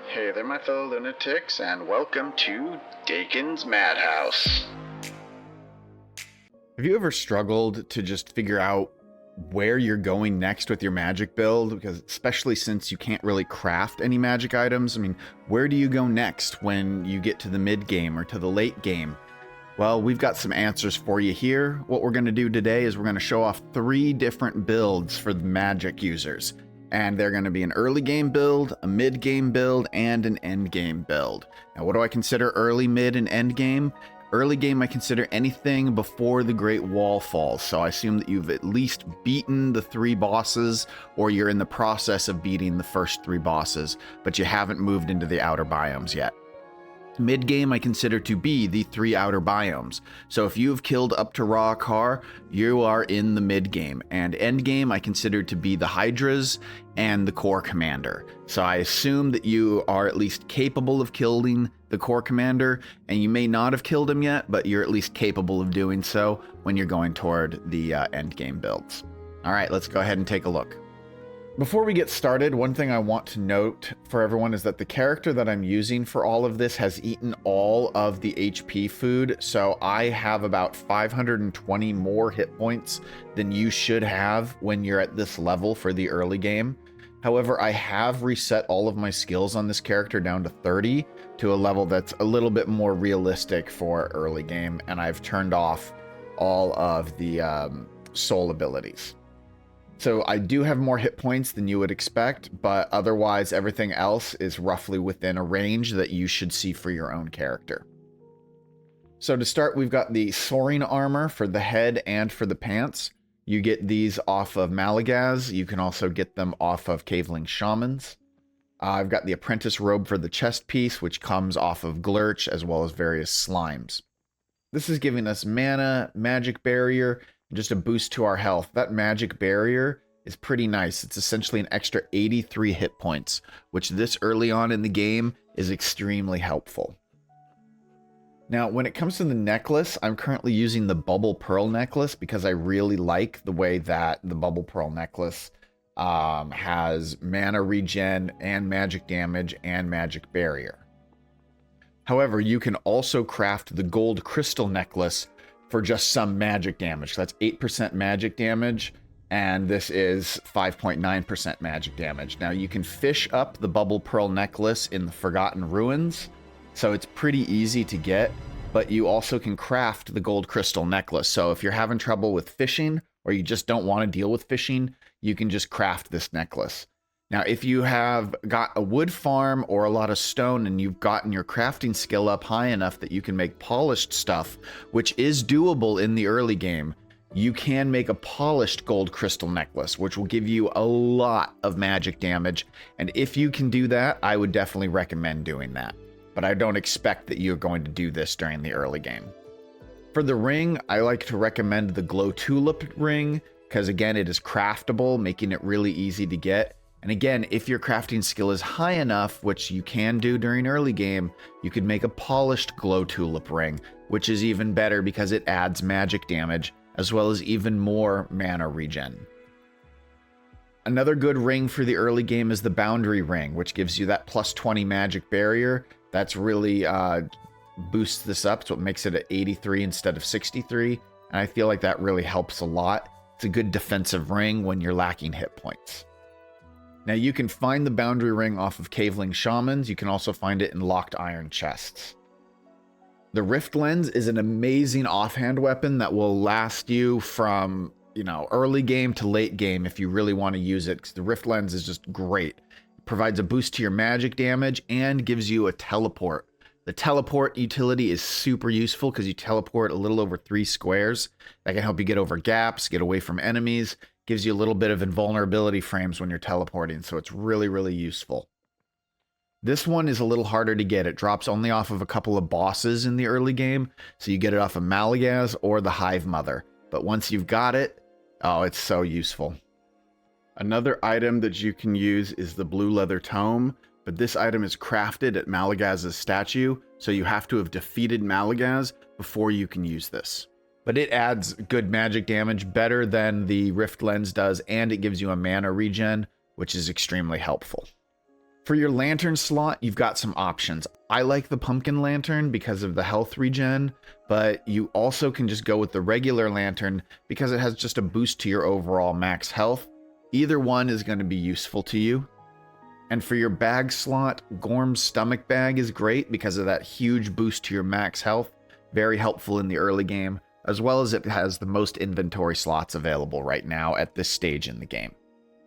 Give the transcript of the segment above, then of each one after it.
Hey there, my fellow lunatics, and welcome to Dakon's Madhouse. Have you ever struggled to just figure out where you're going next with your magic build? Because especially since you can't really craft any magic items, where do you go next when you get to the mid game or to the late game? Well, we've got some answers for you here. What we're going to do today is we're going to show off 3 different builds for the magic users. And they're going to be an early game build, a mid game build, and an end game build. Now, what do I consider early, mid, and end game? Early game, I consider anything before the Great Wall falls. So I assume that you've at least beaten the 3 bosses, or you're in the process of beating the first 3 bosses, but you haven't moved into the outer biomes yet. Mid-game I consider to be the 3 outer biomes. So if you have killed up to Raw-Kar, you are in the mid-game. And end-game I consider to be the Hydras and the Core Commander. So I assume that you are at least capable of killing the Core Commander, and you may not have killed him yet, but you're at least capable of doing so when you're going toward the end-game builds. Alright, let's go ahead and take a look. Before we get started, one thing I want to note for everyone is that the character that I'm using for all of this has eaten all of the HP food, so I have about 520 more hit points than you should have when you're at this level for the early game. However, I have reset all of my skills on this character down to 30 to a level that's a little bit more realistic for early game, and I've turned off all of the soul abilities. So I do have more hit points than you would expect, but otherwise everything else is roughly within a range that you should see for your own character. So to start, we've got the soaring armor for the head and for the pants. You get these off of Malagaz. You can also get them off of Caveling Shamans. I've got the apprentice robe for the chest piece, which comes off of Glurch as well as various slimes. This is giving us mana, magic barrier, just a boost to our health. That magic barrier is pretty nice. It's essentially an extra 83 hit points, which this early on in the game is extremely helpful. Now, when it comes to the necklace, I'm currently using the Bubble Pearl necklace because I really like the way that the Bubble Pearl necklace has mana regen and magic damage and magic barrier. However, you can also craft the gold crystal necklace for just some magic damage. That's 8% magic damage, and this is 5.9% magic damage. Now, you can fish up the Bubble Pearl necklace in the Forgotten Ruins, so it's pretty easy to get, but you also can craft the gold crystal necklace. So if you're having trouble with fishing, or you just don't want to deal with fishing, you can just craft this necklace. Now, if you have got a wood farm or a lot of stone and you've gotten your crafting skill up high enough that you can make polished stuff, which is doable in the early game, you can make a polished gold crystal necklace, which will give you a lot of magic damage. And if you can do that, I would definitely recommend doing that. But I don't expect that you're going to do this during the early game. For the ring, I like to recommend the Glow Tulip ring, because again, it is craftable, making it really easy to get. And again, if your crafting skill is high enough, which you can do during early game, you could make a polished Glow Tulip ring, which is even better because it adds magic damage, as well as even more mana regen. Another good ring for the early game is the Boundary Ring, which gives you that plus 20 magic barrier. That's really boosts this up, so it makes it at 83 instead of 63. And I feel like that really helps a lot. It's a good defensive ring when you're lacking hit points. Now, you can find the Boundary Ring off of Caveling Shamans. You can also find it in locked iron chests. The Rift Lens is an amazing offhand weapon that will last you from, early game to late game if you really want to use it, because the Rift Lens is just great. It provides a boost to your magic damage and gives you a teleport. The teleport utility is super useful because you teleport a little over 3 squares. That can help you get over gaps, get away from enemies. Gives you a little bit of invulnerability frames when you're teleporting, so it's really, really useful. This one is a little harder to get. It drops only off of a couple of bosses in the early game, so you get it off of Malagaz or the Hive Mother. But once you've got it, oh, it's so useful. Another item that you can use is the Blue Leather Tome, but this item is crafted at Malagaz's statue, so you have to have defeated Malagaz before you can use this. But it adds good magic damage, better than the Rift Lens does, and it gives you a mana regen, which is extremely helpful. For your lantern slot, you've got some options. I like the pumpkin lantern because of the health regen, but you also can just go with the regular lantern because it has just a boost to your overall max health. Either one is going to be useful to you. And for your bag slot, Gorm's stomach bag is great because of that huge boost to your max health. Very helpful in the early game, as well as it has the most inventory slots available right now at this stage in the game.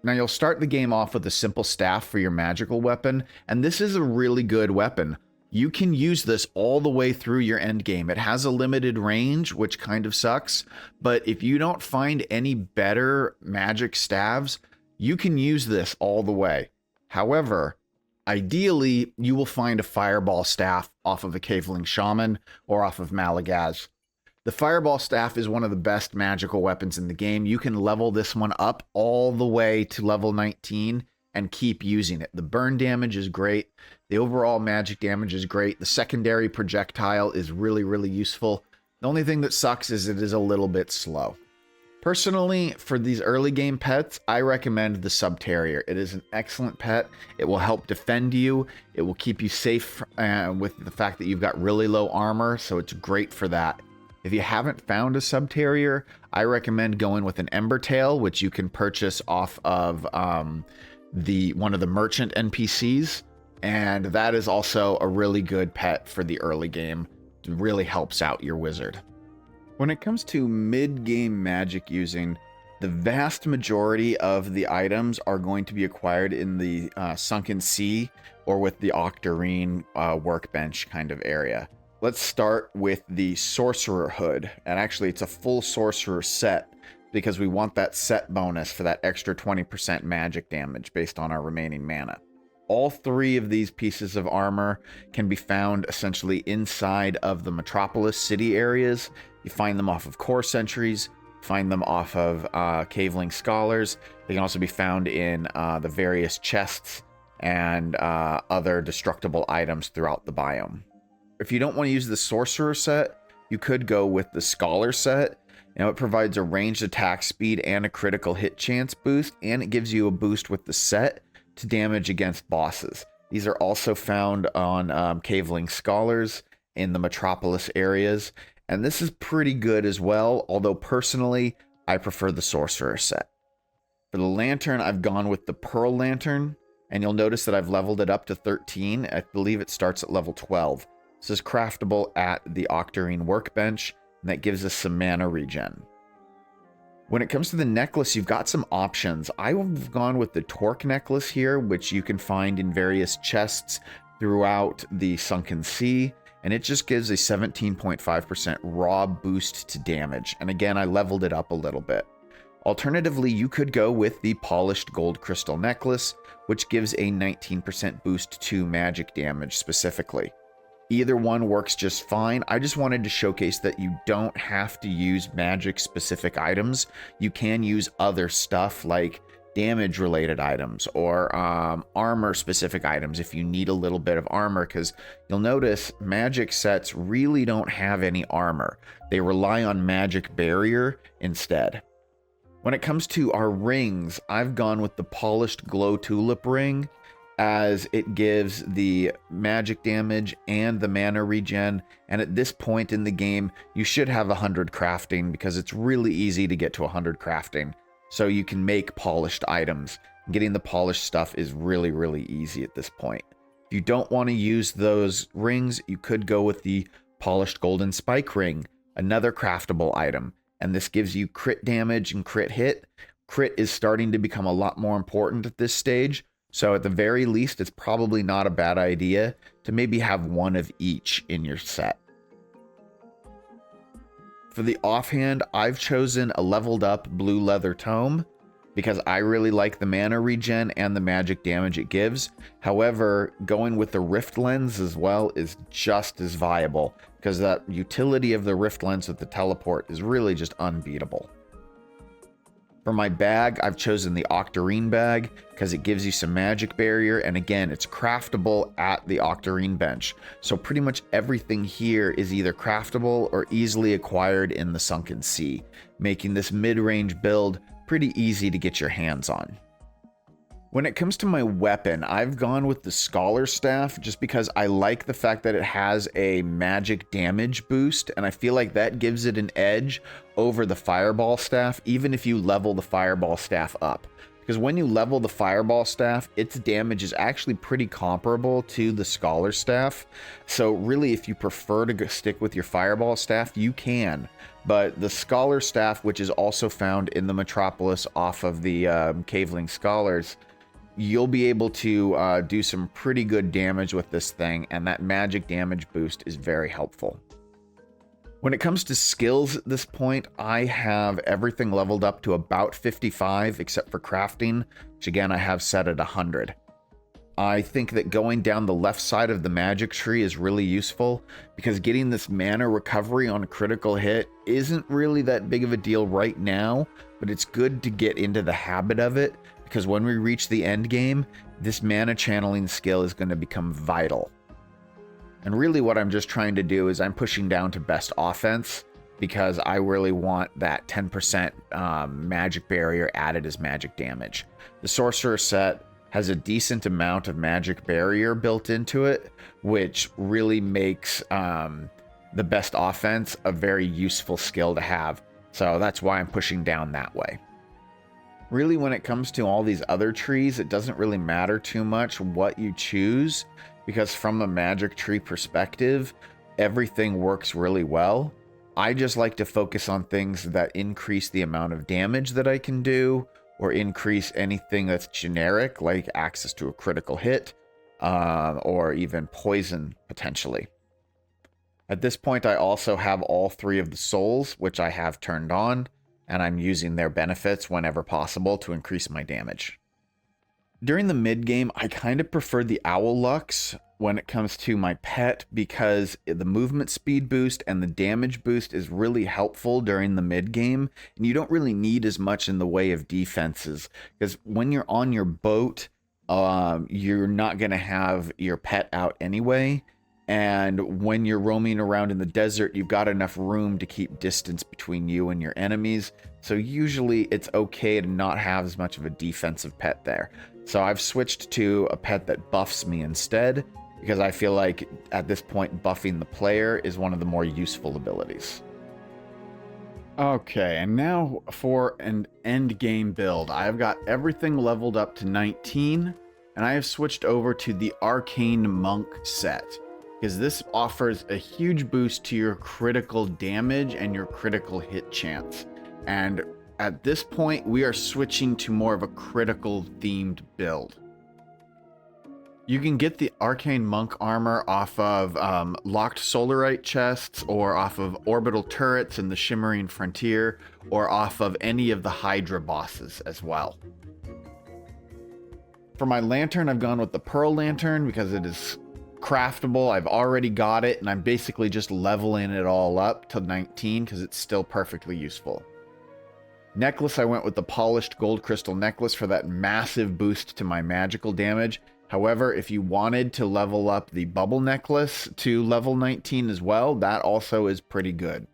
Now you'll start the game off with a simple staff for your magical weapon, and this is a really good weapon. You can use this all the way through your end game. It has a limited range, which kind of sucks, but if you don't find any better magic staves, you can use this all the way. However, ideally, you will find a fireball staff off of a Caveling Shaman or off of Malagaz. The fireball staff is one of the best magical weapons in the game. You can level this one up all the way to level 19 and keep using it. The burn damage is great. The overall magic damage is great. The secondary projectile is really, really useful. The only thing that sucks is it is a little bit slow. Personally, for these early game pets, I recommend the Subterrier. It is an excellent pet. It will help defend you. It will keep you safe with the fact that you've got really low armor, so it's great for that. If you haven't found a Subterrier, I recommend going with an Embertail, which you can purchase off of one of the merchant NPCs, and that is also a really good pet for the early game. It really helps out your wizard. When it comes to mid-game magic using, the vast majority of the items are going to be acquired in the Sunken Sea or with the Octarine workbench kind of area. Let's start with the Sorcerer Hood, and actually it's a full Sorcerer set because we want that set bonus for that extra 20% magic damage based on our remaining mana. All three of these pieces of armor can be found essentially inside of the Metropolis city areas. You find them off of core sentries, find them off of Caveling Scholars. They can also be found in the various chests and other destructible items throughout the biome. If you don't want to use the Sorcerer set, you could go with the Scholar set. Now it provides a ranged attack speed and a critical hit chance boost, and it gives you a boost with the set to damage against bosses. These are also found on Caveling Scholars in the Metropolis areas, and this is pretty good as well, although personally, I prefer the Sorcerer set. For the Lantern, I've gone with the Pearl Lantern, and you'll notice that I've leveled it up to 13. I believe it starts at level 12. This is craftable at the Octarine workbench, and that gives us some mana regen. When it comes to the necklace, you've got some options. I've gone with the Torque necklace here, which you can find in various chests throughout the Sunken Sea, and it just gives a 17.5% raw boost to damage. And again, I leveled it up a little bit. Alternatively, you could go with the Polished Gold Crystal necklace, which gives a 19% boost to magic damage specifically. Either one works just fine. I just wanted to showcase that you don't have to use magic-specific items. You can use other stuff like damage-related items or armor-specific items if you need a little bit of armor, because you'll notice magic sets really don't have any armor. They rely on magic barrier instead. When it comes to our rings, I've gone with the Polished Glow Tulip ring, as it gives the magic damage and the mana regen, and at this point in the game you should have 100 crafting because it's really easy to get to 100 crafting, so you can make polished items. Getting the polished stuff is really, really easy at this point. If you don't want to use those rings, you could go with the Polished Golden Spike ring, another craftable item, and this gives you crit damage and crit hit. Crit is starting to become a lot more important at this stage, so at the very least, it's probably not a bad idea to maybe have one of each in your set. For the offhand, I've chosen a leveled up blue leather tome because I really like the mana regen and the magic damage it gives. However, going with the Rift Lens as well is just as viable because that utility of the Rift Lens with the teleport is really just unbeatable. For my bag, I've chosen the Octarine bag because it gives you some magic barrier, and again, it's craftable at the Octarine bench. So pretty much everything here is either craftable or easily acquired in the Sunken Sea, making this mid-range build pretty easy to get your hands on. When it comes to my weapon, I've gone with the Scholar Staff just because I like the fact that it has a magic damage boost, and I feel like that gives it an edge over the Fireball Staff, even if you level the Fireball Staff up. Because when you level the Fireball Staff, its damage is actually pretty comparable to the Scholar Staff. So really, if you prefer to stick with your Fireball Staff, you can. But the Scholar Staff, which is also found in the Metropolis off of the Caveling Scholars, you'll be able to do some pretty good damage with this thing, and that magic damage boost is very helpful. When it comes to skills at this point, I have everything leveled up to about 55, except for crafting, which again I have set at 100. I think that going down the left side of the magic tree is really useful, because getting this mana recovery on a critical hit isn't really that big of a deal right now, but it's good to get into the habit of it, because when we reach the end game, this mana channeling skill is going to become vital. And really what I'm just trying to do is I'm pushing down to best offense, because I really want that 10% magic barrier added as magic damage. The sorcerer set has a decent amount of magic barrier built into it, which really makes the best offense a very useful skill to have. So that's why I'm pushing down that way. Really, when it comes to all these other trees, it doesn't really matter too much what you choose, because from a magic tree perspective, everything works really well. I just like to focus on things that increase the amount of damage that I can do, or increase anything that's generic, like access to a critical hit, or even poison, potentially. At this point, I also have all 3 of the souls, which I have turned on, and I'm using their benefits whenever possible to increase my damage. During the mid game, I kind of prefer the Owl Lux when it comes to my pet, because the movement speed boost and the damage boost is really helpful during the mid game, and you don't really need as much in the way of defenses, because when you're on your boat, you're not going to have your pet out anyway. And when you're roaming around in the desert, you've got enough room to keep distance between you and your enemies. So usually it's okay to not have as much of a defensive pet there. So I've switched to a pet that buffs me instead, because I feel like at this point buffing the player is one of the more useful abilities. Okay, and now for an end game build. I've got everything leveled up to 19, and I have switched over to the Arcane Monk set, because this offers a huge boost to your critical damage and your critical hit chance. And at this point, we are switching to more of a critical themed build. You can get the Arcane Monk armor off of locked Solarite chests, or off of orbital turrets in the Shimmering Frontier, or off of any of the Hydra bosses as well. For my lantern, I've gone with the Pearl Lantern because it is craftable. I've already got it, and I'm basically just leveling it all up to 19 because it's still perfectly useful. Necklace, I went with the Polished Gold Crystal Necklace for that massive boost to my magical damage. However, if you wanted to level up the Bubble Necklace to level 19 as well, that also is pretty good.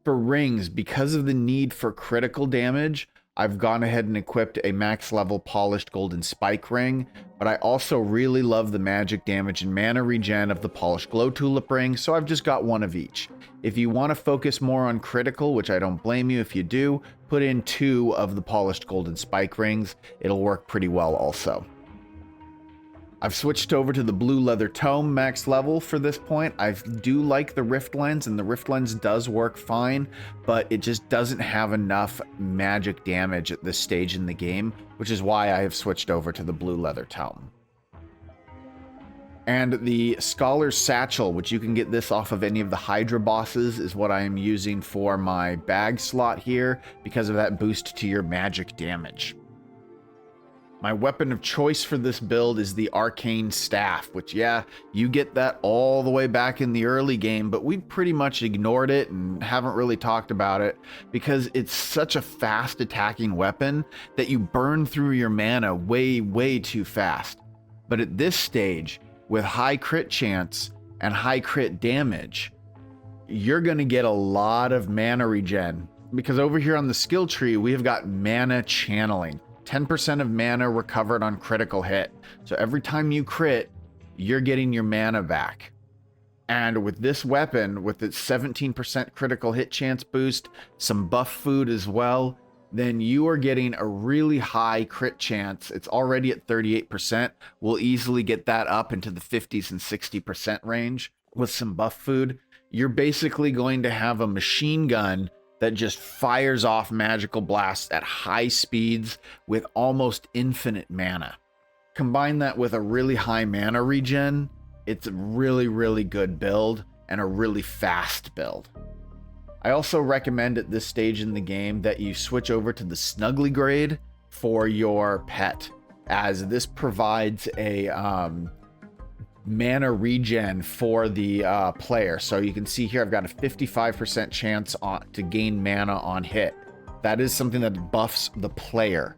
For rings, because of the need for critical damage, I've gone ahead and equipped a max level Polished Golden Spike Ring, but I also really love the magic damage and mana regen of the Polished Glow Tulip Ring, so I've just got one of each. If you want to focus more on critical, which I don't blame you if you do, put in 2 of the Polished Golden Spike Rings. It'll work pretty well also. I've switched over to the Blue Leather Tome max level for this point. I do like the Rift Lens, and the Rift Lens does work fine, but it just doesn't have enough magic damage at this stage in the game, which is why I have switched over to the Blue Leather Tome. And the Scholar's Satchel, which you can get this off of any of the Hydra bosses, is what I am using for my bag slot here because of that boost to your magic damage. My weapon of choice for this build is the Arcane Staff, which, yeah, you get that all the way back in the early game, but we've pretty much ignored it and haven't really talked about it because it's such a fast attacking weapon that you burn through your mana way, way too fast. But at this stage, with high crit chance and high crit damage, you're going to get a lot of mana regen, because over here on the skill tree, we have got mana channeling. 10% of mana recovered on critical hit. So every time you crit, you're getting your mana back. And with this weapon, with its 17% critical hit chance boost, some buff food as well, then you are getting a really high crit chance. It's already at 38%. We'll easily get that up into the 50s and 60% range with some buff food. You're basically going to have a machine gun that just fires off magical blasts at high speeds with almost infinite mana. Combine that with a really high mana regen, it's a really, really good build and a really fast build. I also recommend at this stage in the game that you switch over to the Snuggly grade for your pet, as this provides a mana regen for the player. So you can see here I've got a 55% chance to gain mana on hit. That is something that buffs the player.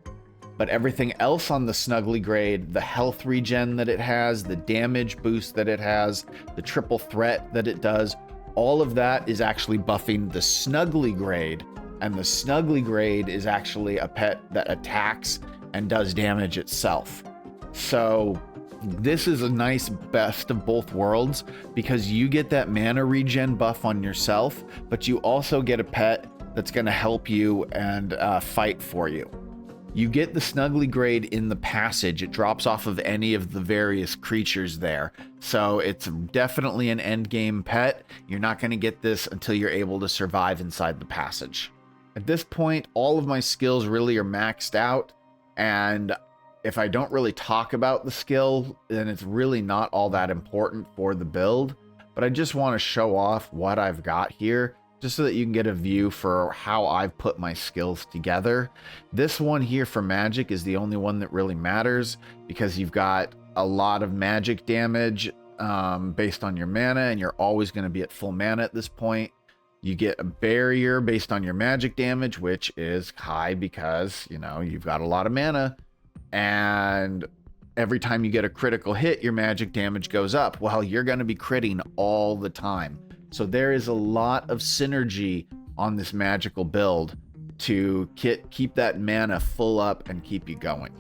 But everything else on the Snuggly grade, the health regen that it has, the damage boost that it has, the triple threat that it does, all of that is actually buffing the Snuggly grade. And the Snuggly grade is actually a pet that attacks and does damage itself. So this is a nice best of both worlds, because you get that mana regen buff on yourself, but you also get a pet that's going to help you and fight for you. You get the Snuggly grade in the passage. It drops off of any of the various creatures there. So it's definitely an end game pet. You're not going to get this until you're able to survive inside the passage. At this point, all of my skills really are maxed out. And if I don't really talk about the skill, then it's really not all that important for the build. But I just want to show off what I've got here, just so that you can get a view for how I've put my skills together. This one here for magic is the only one that really matters, because you've got a lot of magic damage based on your mana, and you're always going to be at full mana at this point. You get a barrier based on your magic damage, which is high because, you know, you've got a lot of mana. And every time you get a critical hit, your magic damage goes up. Well, you're going to be critting all the time. So there is a lot of synergy on this magical build to keep that mana full up and keep you going.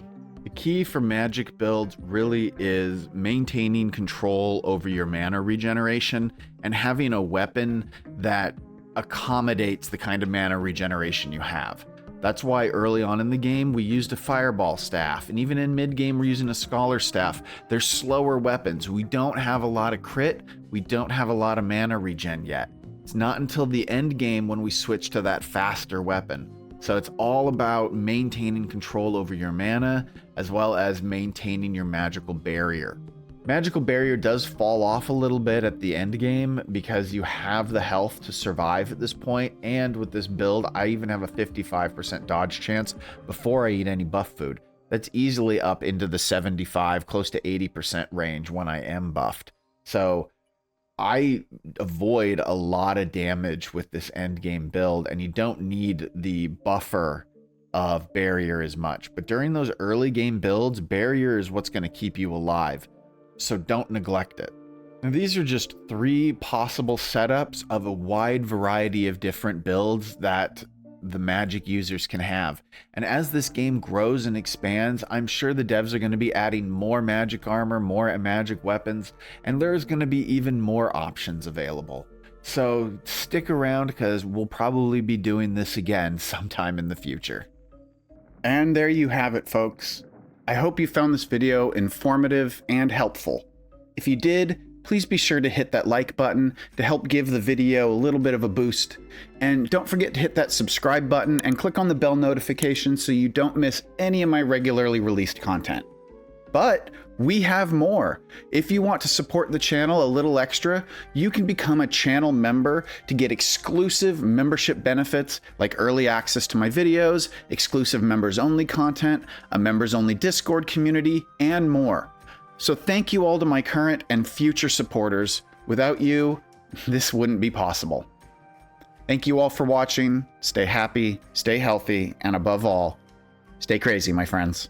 The key for magic builds really is maintaining control over your mana regeneration and having a weapon that accommodates the kind of mana regeneration you have. That's why early on in the game, we used a fireball staff. And even in mid-game, we're using a scholar staff. They're slower weapons. We don't have a lot of crit. We don't have a lot of mana regen yet. It's not until the end game when we switch to that faster weapon. So it's all about maintaining control over your mana, as well as maintaining your magical barrier. Magical barrier does fall off a little bit at the end game because you have the health to survive at this point, and with this build I even have a 55% dodge chance before I eat any buff food. That's easily up into the 75, close to 80% range when I am buffed. So I avoid a lot of damage with this end game build, and you don't need the buffer of barrier as much. But during those early game builds, barrier is what's going to keep you alive. So don't neglect it. Now, these are just 3 possible setups of a wide variety of different builds that the magic users can have. And as this game grows and expands, I'm sure the devs are going to be adding more magic armor, more magic weapons, and there's going to be even more options available. So stick around, because we'll probably be doing this again sometime in the future. And there you have it, folks. I hope you found this video informative and helpful. If you did, please be sure to hit that like button to help give the video a little bit of a boost. And don't forget to hit that subscribe button and click on the bell notification so you don't miss any of my regularly released content. But we have more. If you want to support the channel a little extra, you can become a channel member to get exclusive membership benefits like early access to my videos, exclusive members only content, a members only Discord community, and more. So thank you all to my current and future supporters. Without you, this wouldn't be possible. Thank you all for watching. Stay happy, stay healthy, and above all, stay crazy, my friends.